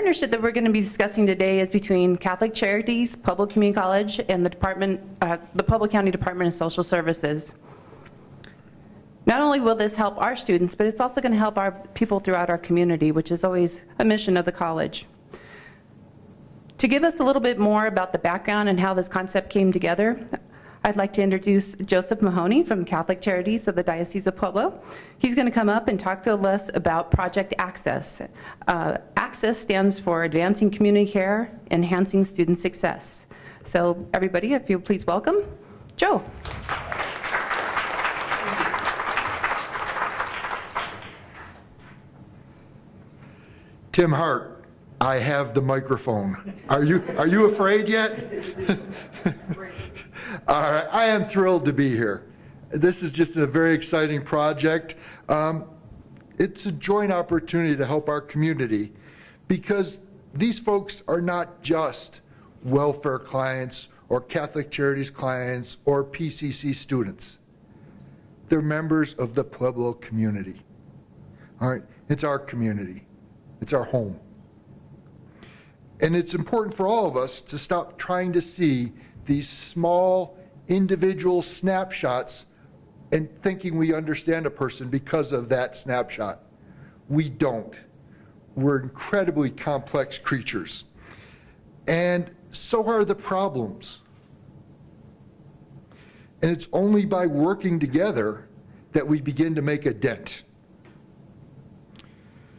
partnership that we're going to be discussing today is between Catholic Charities, Pueblo Community College, and the Pueblo County Department of Social Services. Not only will this help our students, but it's also going to help our people throughout our community, which is always a mission of the college. To give us a little bit more about the background and how this concept came together, I'd like to introduce Joseph Mahoney from Catholic Charities of the Diocese of Pueblo. He's going to come up and talk to us about Project Access. Access stands for Advancing Community Care, Enhancing Student Success. So everybody, if you'll please welcome Joe. Tim Hart, I have the microphone. Are you afraid yet? All right, I am thrilled to be here. This is just a very exciting project. It's a joint opportunity to help our community because these folks are not just welfare clients or Catholic Charities clients or PCC students. They're members of the Pueblo community. All right, it's our community. It's our home. And it's important for all of us to stop trying to see these small individual snapshots and thinking we understand a person because of that snapshot. We don't. We're incredibly complex creatures. And so are the problems. And it's only by working together that we begin to make a dent.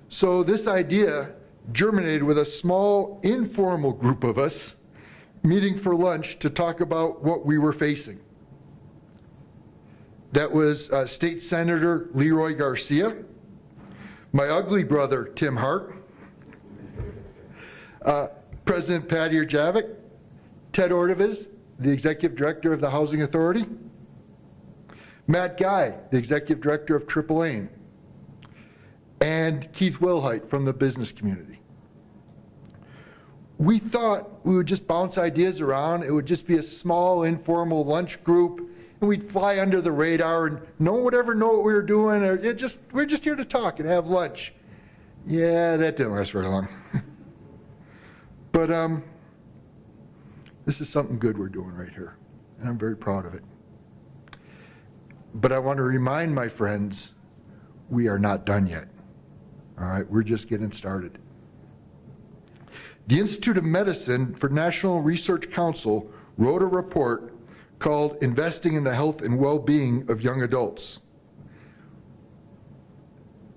So this idea germinated with a small informal group of us meeting for lunch to talk about what we were facing. That was State Senator Leroy Garcia, my ugly brother Tim Hart, President Patty Javic, Ted Ordoviz, the Executive Director of the Housing Authority, Matt Guy, the Executive Director of Triple Aim, and Keith Wilhite from the business community. We thought we would just bounce ideas around. It would just be a small, informal lunch group, and we'd fly under the radar, and no one would ever know what we were doing. Or we're just here to talk and have lunch. Yeah, that didn't last very long. But this is something good we're doing right here, and I'm very proud of it. But I want to remind my friends, we are not done yet. All right, we're just getting started. The Institute of Medicine for National Research Council wrote a report called Investing in the Health and Well-Being of Young Adults.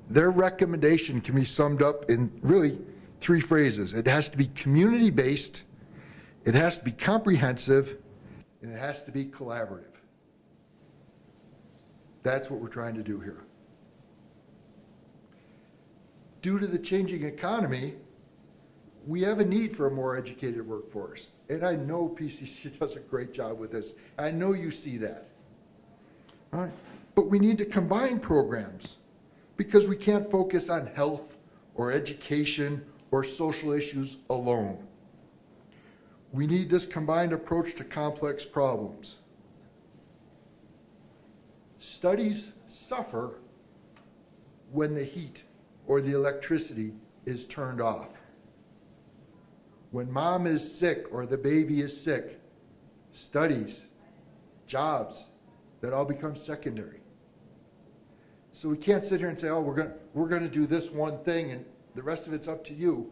Their recommendation can be summed up in really 3 phrases. It has to be community-based, it has to be comprehensive, and it has to be collaborative. That's what we're trying to do here. Due to the changing economy, we have a need for a more educated workforce. And I know PCC does a great job with this. I know you see that. All right. But we need to combine programs because we can't focus on health or education or social issues alone. We need this combined approach to complex problems. Studies suffer when the heat or the electricity is turned off. When mom is sick or the baby is sick, studies, jobs, that all becomes secondary. So we can't sit here and say, oh, we're going to do this one thing and the rest of it's up to you.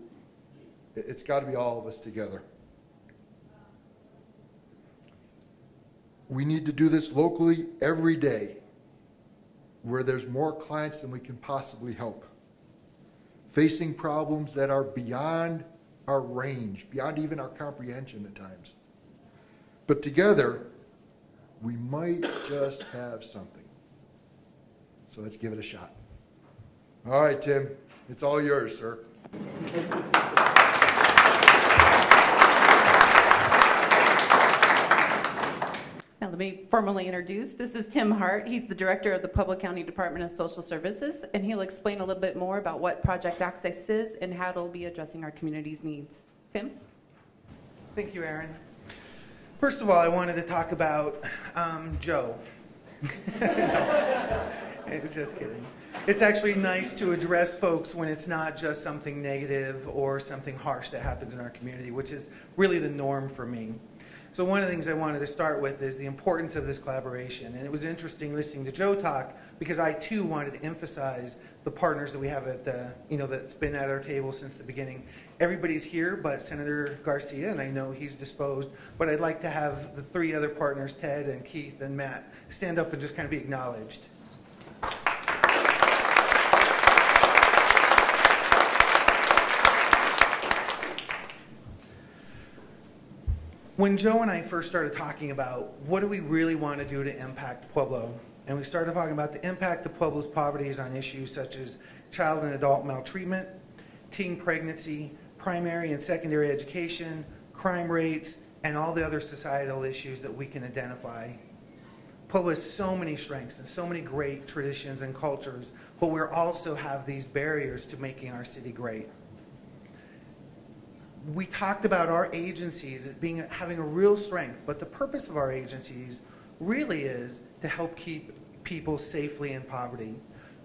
It's got to be all of us together. We need to do this locally every day, where there's more clients than we can possibly help, facing problems that are beyond our range, beyond even our comprehension at times. But together, we might just have something. So let's give it a shot. All right, Tim, it's all yours, sir. Now let me formally introduce. This is Tim Hart. He's the director of the Pueblo County Department of Social Services, and he'll explain a little bit more about what Project Access is and how it'll be addressing our community's needs. Tim? Thank you, Erin. First of all, I wanted to talk about Joe. No, just kidding. it's actually nice to address folks when it's not just something negative or something harsh that happens in our community, which is really the norm for me. So one of the things I wanted to start with is the importance of this collaboration. And it was interesting listening to Joe talk, because I too wanted to emphasize the partners that we have at the, that's been at our table since the beginning. Everybody's here but Senator Garcia, and I know he's disposed, but I'd like to have the three other partners, Ted and Keith and Matt, stand up and just kind of be acknowledged. When Joe and I first started talking about what do we really want to do to impact Pueblo, and we started talking about the impact of Pueblo's poverty on issues such as child and adult maltreatment, teen pregnancy, primary and secondary education, crime rates, and all the other societal issues that we can identify. Pueblo has so many strengths and so many great traditions and cultures, but we also have these barriers to making our city great. We talked about our agencies as having a real strength, but the purpose of our agencies really is to help keep people safely in poverty.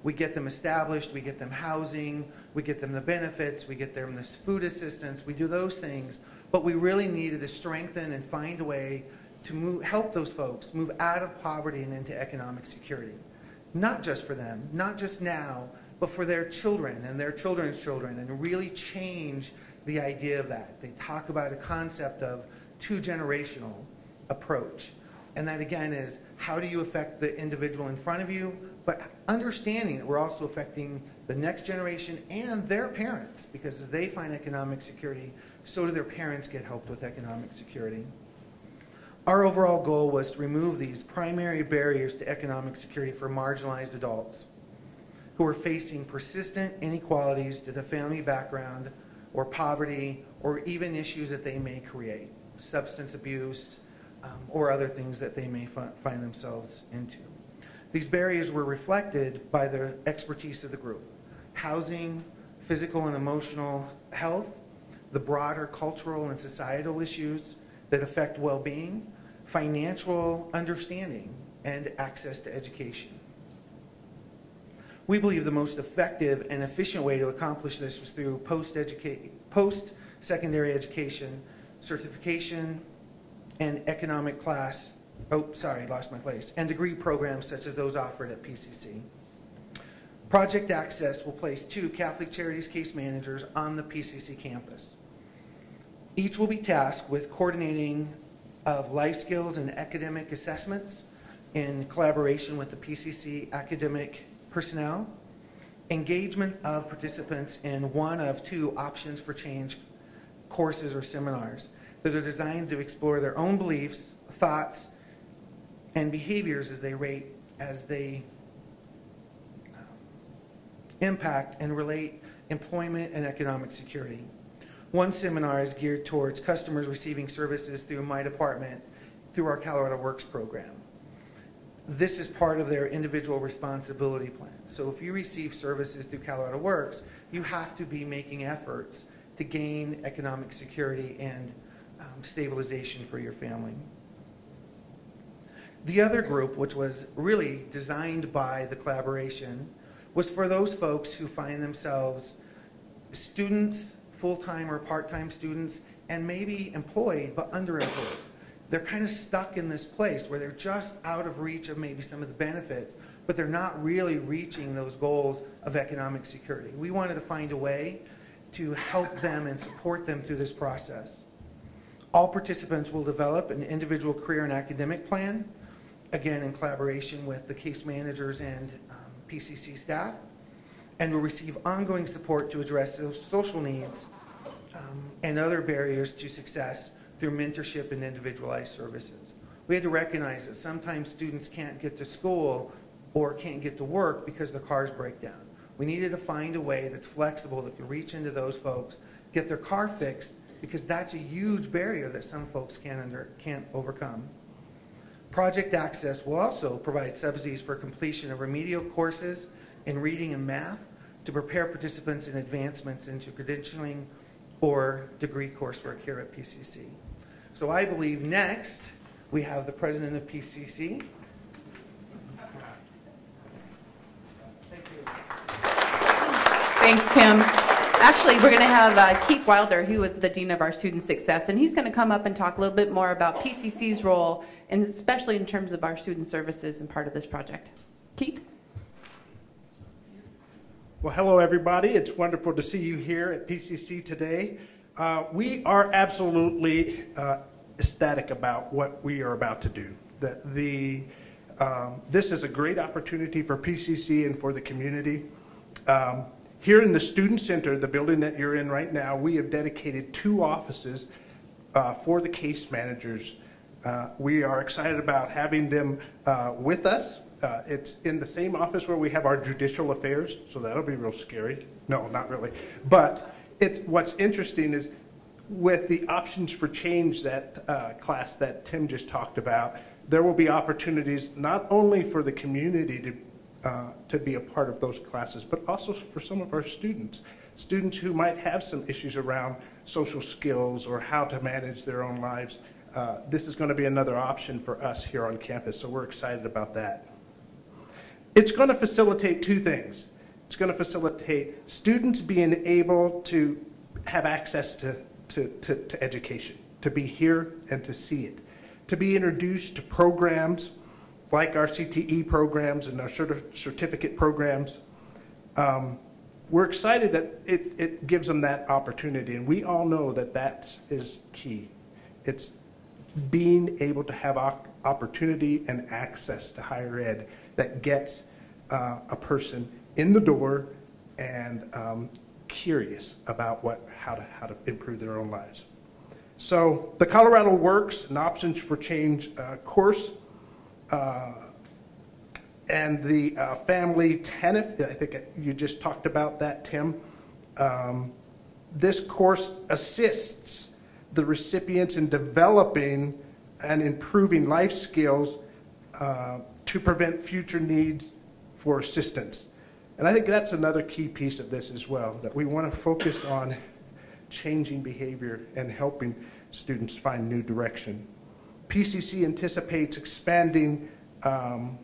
We get them established, we get them housing, we get them the benefits, we get them this food assistance, we do those things, but we really needed to strengthen and find a way to help those folks move out of poverty and into economic security. Not just for them, not just now, but for their children and their children's children, and really change the idea of that. They talk about a concept of two-generational approach. And that again is, how do you affect the individual in front of you, but understanding that we're also affecting the next generation and their parents, because as they find economic security, so do their parents get helped with economic security. Our overall goal was to remove these primary barriers to economic security for marginalized adults who are facing persistent inequalities due to family background or poverty, or even issues that they may create, substance abuse, or other things that they may find themselves into. These barriers were reflected by the expertise of the group: housing, physical and emotional health, the broader cultural and societal issues that affect well-being, financial understanding, and access to education. We believe the most effective and efficient way to accomplish this was through post-secondary education, certification, and economic class, and degree programs such as those offered at PCC. Project Access will place 2 Catholic Charities case managers on the PCC campus. Each will be tasked with coordinating of life skills and academic assessments in collaboration with the PCC academic personnel, engagement of participants in one of 2 options for change courses or seminars that are designed to explore their own beliefs, thoughts, and behaviors as they impact and relate employment and economic security. One seminar is geared towards customers receiving services through my department through our Colorado Works program. This is part of their individual responsibility plan. So if you receive services through Colorado Works, you have to be making efforts to gain economic security and stabilization for your family. The other group, which was really designed by the collaboration, was for those folks who find themselves students, full-time or part-time students, and maybe employed but underemployed. They're kind of stuck in this place where they're just out of reach of maybe some of the benefits, but they're not really reaching those goals of economic security. We wanted to find a way to help them and support them through this process. All participants will develop an individual career and academic plan, again in collaboration with the case managers and PCC staff, and will receive ongoing support to address those social needs and other barriers to success through mentorship and individualized services. We had to recognize that sometimes students can't get to school or can't get to work because their cars break down. We needed to find a way that's flexible that can reach into those folks, get their car fixed, because that's a huge barrier that some folks can't overcome. Project Access will also provide subsidies for completion of remedial courses in reading and math to prepare participants in advancements into credentialing or degree coursework here at PCC. So I believe next we have the president of PCC. Thank you. Actually, we're going to have Keith Wilder, who is the Dean of our Student Success, and he's going to come up and talk a little bit more about PCC's role, and especially in terms of our student services and part of this project. Keith? Well, hello, everybody. It's wonderful to see you here at PCC today. We are absolutely ecstatic about what we are about to do. This is a great opportunity for PCC and for the community. Here in the Student Center, the building that you're in right now, we have dedicated 2 offices for the case managers. We are excited about having them with us. It's in the same office where we have our judicial affairs, so that'll be real scary. No, not really. But what's interesting is with the options for change that class that Tim just talked about, there will be opportunities not only for the community to be a part of those classes, but also for some of our students who might have some issues around social skills or how to manage their own lives. This is going to be another option for us here on campus, so we're excited about that. It's going to facilitate 2 things. It's going to facilitate students being able to have access to education, to be here and to see it, to be introduced to programs like our CTE programs and our certificate programs. We're excited that it gives them that opportunity, and we all know that that is key. It's being able to have opportunity and access to higher ed that gets a person in the door and curious about how to improve their own lives. So the Colorado Works and Options for Change course and the family TANF, I think you just talked about that, Tim. This course assists the recipients in developing and improving life skills to prevent future needs for assistance. And I think that's another key piece of this as well, that we want to focus on changing behavior and helping students find new direction. PCC anticipates expanding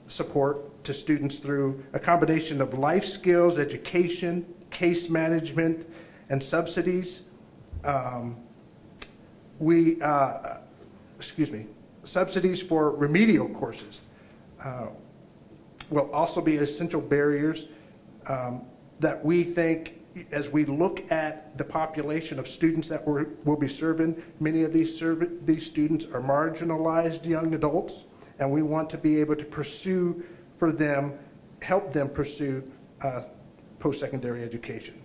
support to students through a combination of life skills, education, case management, and subsidies. Subsidies for remedial courses will also be essential barriers that we think, as we look at the population of students that we'll be serving, many of these students are marginalized young adults, and we want to be able to pursue for them, help them pursue post-secondary education.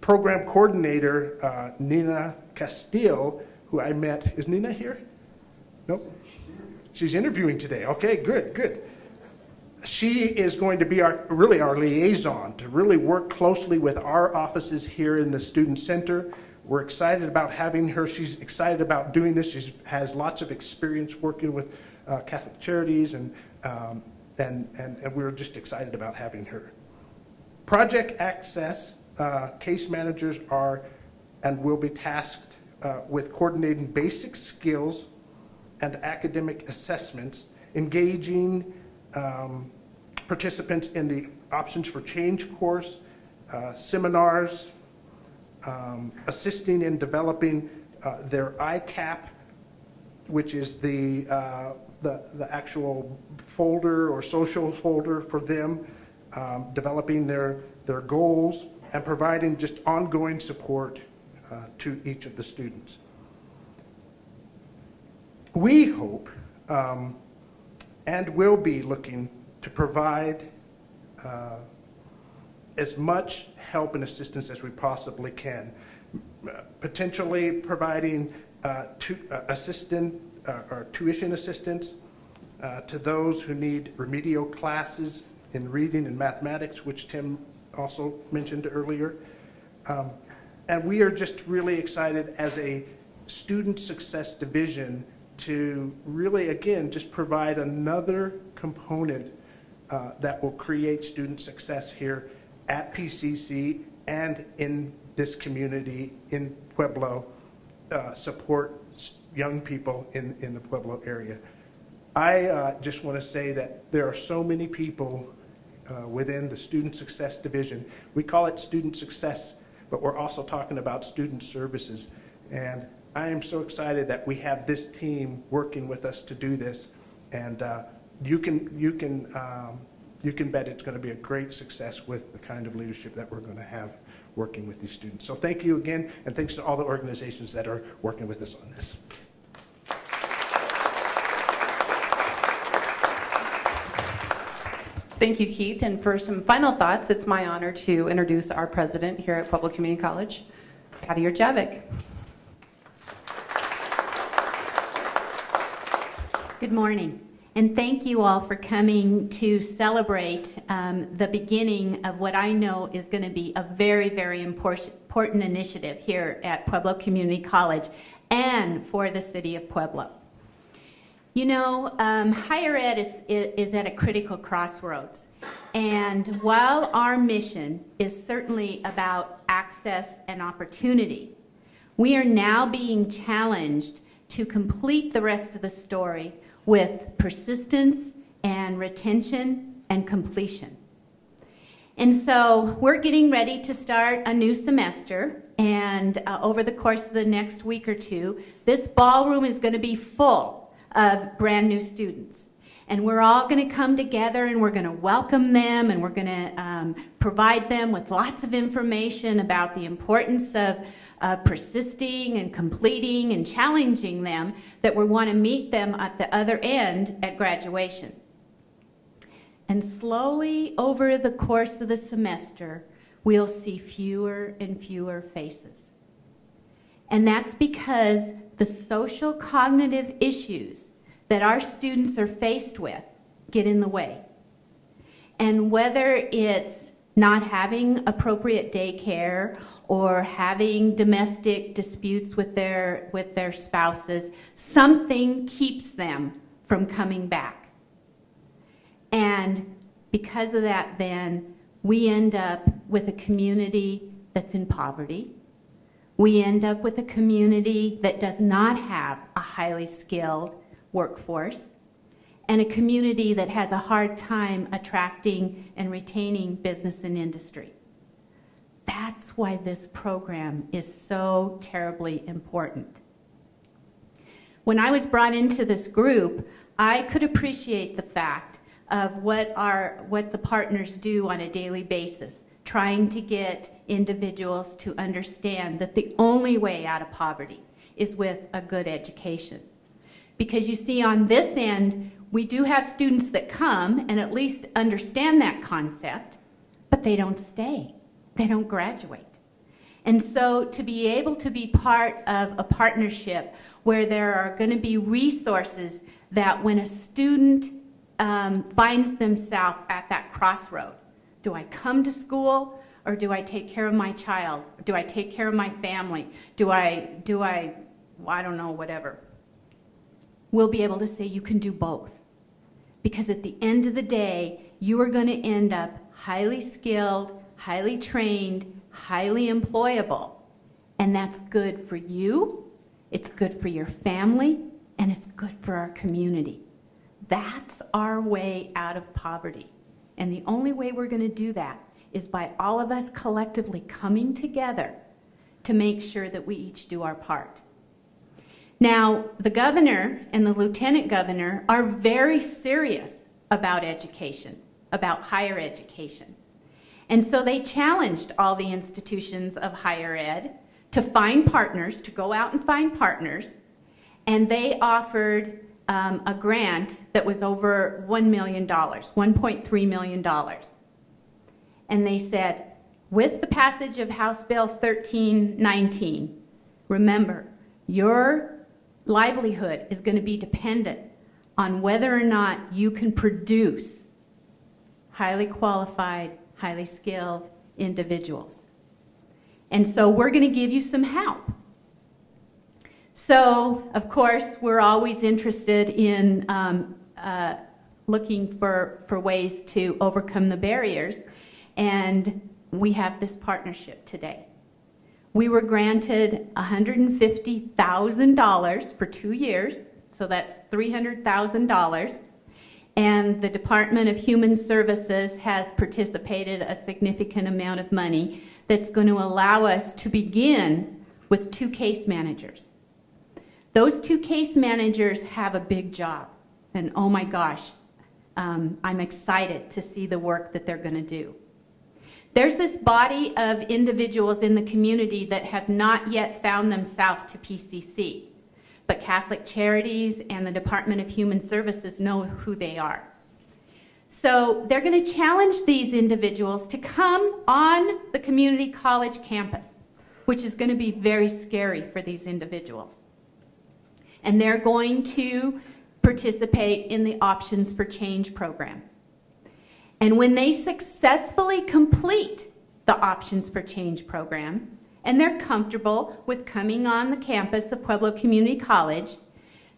Program coordinator Nina Castillo, who I met, is Nina here? Nope. She's interviewing today. Okay, good. She is going to be our liaison to really work closely with our offices here in the Student Center. We're excited about having her. She's excited about doing this. She has lots of experience working with Catholic Charities, and we're just excited about having her. Project Access case managers are and will be tasked with coordinating basic skills and academic assessments, engaging participants in the Options for Change course, seminars, assisting in developing their ICAP, which is the actual folder or social folder for them, developing their goals, and providing just ongoing support to each of the students. We hope and will be looking to provide as much help and assistance as we possibly can, potentially providing tuition assistance to those who need remedial classes in reading and mathematics, which Tim also mentioned earlier. And we are just really excited as a student success division to really, again, just provide another component that will create student success here at PCC and in this community in Pueblo, support young people in the Pueblo area. I just want to say that there are so many people within the Student Success Division. We call it Student Success, but we're also talking about student services. And I am so excited that we have this team working with us to do this. And you can bet it's going to be a great success with the kind of leadership that we're going to have working with these students. So thank you again, and thanks to all the organizations that are working with us on this. Thank you, Keith. And for some final thoughts, it's my honor to introduce our president here at Pueblo Community College, Patty Urjavik. Good morning, and thank you all for coming to celebrate the beginning of what I know is going to be a very, very important initiative here at Pueblo Community College and for the city of Pueblo. You know, higher ed is at a critical crossroads, and while our mission is certainly about access and opportunity, we are now being challenged to complete the rest of the story with persistence and retention and completion. And so we're getting ready to start a new semester, and over the course of the next week or two, this ballroom is going to be full of brand new students. And we're all going to come together and we're going to welcome them, and we're going to provide them with lots of information about the importance of persisting and completing and challenging them, that we want to meet them at the other end at graduation. And slowly over the course of the semester, we'll see fewer and fewer faces. And that's because the social cognitive issues that our students are faced with get in the way. And whether it's not having appropriate daycare or having domestic disputes with their spouses, something keeps them from coming back. And because of that, then, we end up with a community that's in poverty. We end up with a community that does not have a highly skilled workforce, and a community that has a hard time attracting and retaining business and industry. That's why this program is so terribly important. When I was brought into this group, I could appreciate the fact of what the partners do on a daily basis, trying to get individuals to understand that the only way out of poverty is with a good education. Because you see, on this end, we do have students that come and at least understand that concept, but they don't stay. They don't graduate. And so to be able to be part of a partnership where there are going to be resources that when a student finds themselves at that crossroad, do I come to school or do I take care of my child? Do I take care of my family? Do I don't know, whatever. We'll be able to say you can do both. Because at the end of the day, you are going to end up highly skilled, highly trained, highly employable. And that's good for you, it's good for your family, and it's good for our community. That's our way out of poverty. And the only way we're going to do that is by all of us collectively coming together to make sure that we each do our part. Now, the governor and the lieutenant governor are very serious about education, about higher education. And so they challenged all the institutions of higher ed to find partners, to go out and find partners, and they offered a grant that was over $1 million, $1.3 million. And they said, with the passage of House Bill 1319, remember, your livelihood is going to be dependent on whether or not you can produce highly qualified, highly skilled individuals. And so we're going to give you some help. So, of course, we're always interested in looking for ways to overcome the barriers, and we have this partnership today. We were granted $150,000 for 2 years, so that's $300,000, and the Department of Human Services has participated a significant amount of money that's going to allow us to begin with 2 case managers. Those 2 case managers have a big job, and oh my gosh, I'm excited to see the work that they're going to do. There's this body of individuals in the community that have not yet found themselves to PCC, but Catholic Charities and the Department of Human Services know who they are. So they're going to challenge these individuals to come on the community college campus, which is going to be very scary for these individuals. And they're going to participate in the Options for Change program. And when they successfully complete the Options for Change program, and they're comfortable with coming on the campus of Pueblo Community College,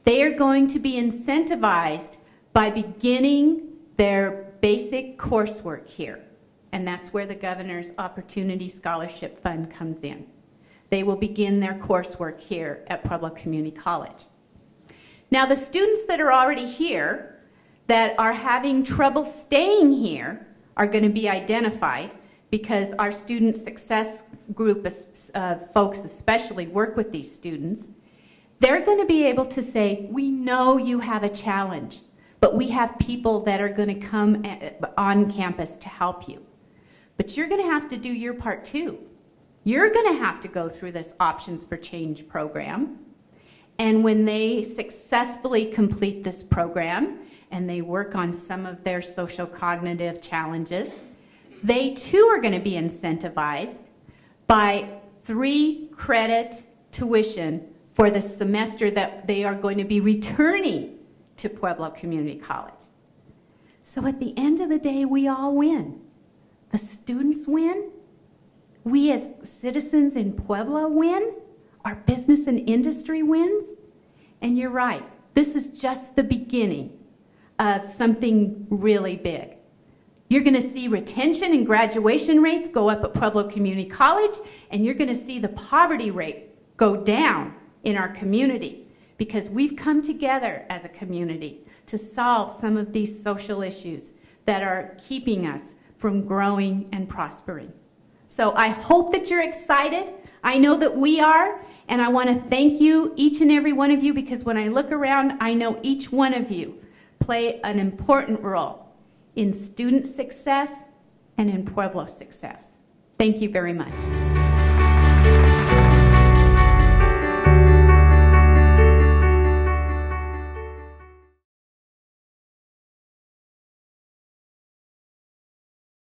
they are going to be incentivized by beginning their basic coursework here. And that's where the Governor's Opportunity Scholarship Fund comes in. They will begin their coursework here at Pueblo Community College. Now, the students that are already here that are having trouble staying here are going to be identified, because our student success group folks especially work with these students. They're going to be able to say, we know you have a challenge, but we have people that are going to come on campus to help you. But you're going to have to do your part too. You're going to have to go through this Options for Change program. And when they successfully complete this program and they work on some of their social cognitive challenges, they too are going to be incentivized by 3-credit tuition for the semester that they are going to be returning to Pueblo Community College. So at the end of the day, we all win. The students win. We as citizens in Pueblo win. Our business and industry wins. And you're right, this is just the beginning of something really big. You're going to see retention and graduation rates go up at Pueblo Community College, and you're going to see the poverty rate go down in our community, because we've come together as a community to solve some of these social issues that are keeping us from growing and prospering. So I hope that you're excited. I know that we are, and I want to thank you, each and every one of you, because when I look around, I know each one of you play an important role in student success and in Pueblo success. Thank you very much.